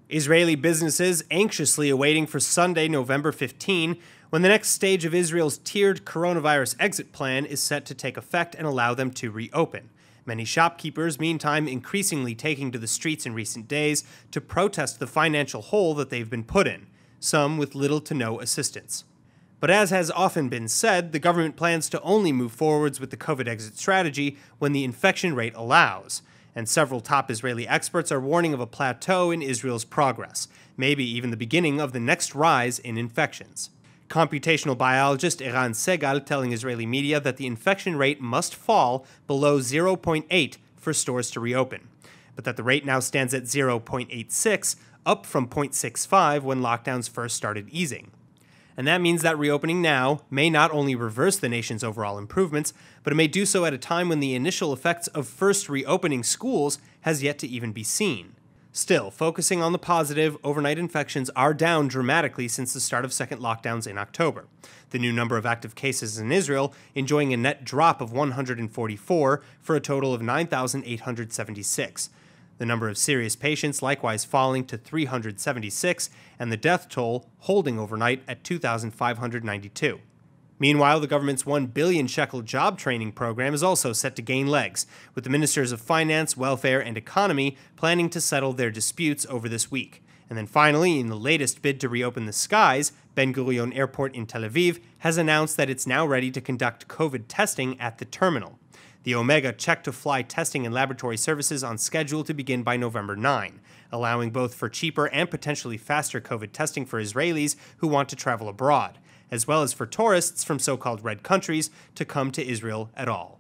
Israeli businesses anxiously awaiting for Sunday, November 15, when the next stage of Israel's tiered coronavirus exit plan is set to take effect and allow them to reopen. Many shopkeepers, meantime, increasingly taking to the streets in recent days to protest the financial hole that they've been put in, some with little to no assistance. But as has often been said, the government plans to only move forwards with the COVID exit strategy when the infection rate allows. And several top Israeli experts are warning of a plateau in Israel's progress, maybe even the beginning of the next rise in infections. Computational biologist Eran Segal telling Israeli media that the infection rate must fall below 0.8 for stores to reopen, but that the rate now stands at 0.86, up from 0.65 when lockdowns first started easing. And that means that reopening now may not only reverse the nation's overall improvements, but it may do so at a time when the initial effects of first reopening schools has yet to even be seen. Still, focusing on the positive, overnight infections are down dramatically since the start of second lockdowns in October. The new number of active cases in Israel enjoying a net drop of 144 for a total of 9,876. The number of serious patients likewise falling to 376, and the death toll holding overnight at 2,592. Meanwhile, the government's 1 billion shekel job training program is also set to gain legs, with the ministers of finance, welfare, and economy planning to settle their disputes over this week. And then finally, in the latest bid to reopen the skies, Ben Gurion Airport in Tel Aviv has announced that it's now ready to conduct COVID testing at the terminal. The Omega check-to-fly testing and laboratory services on schedule to begin by November 9, allowing both for cheaper and potentially faster COVID testing for Israelis who want to travel abroad, as well as for tourists from so-called red countries to come to Israel at all.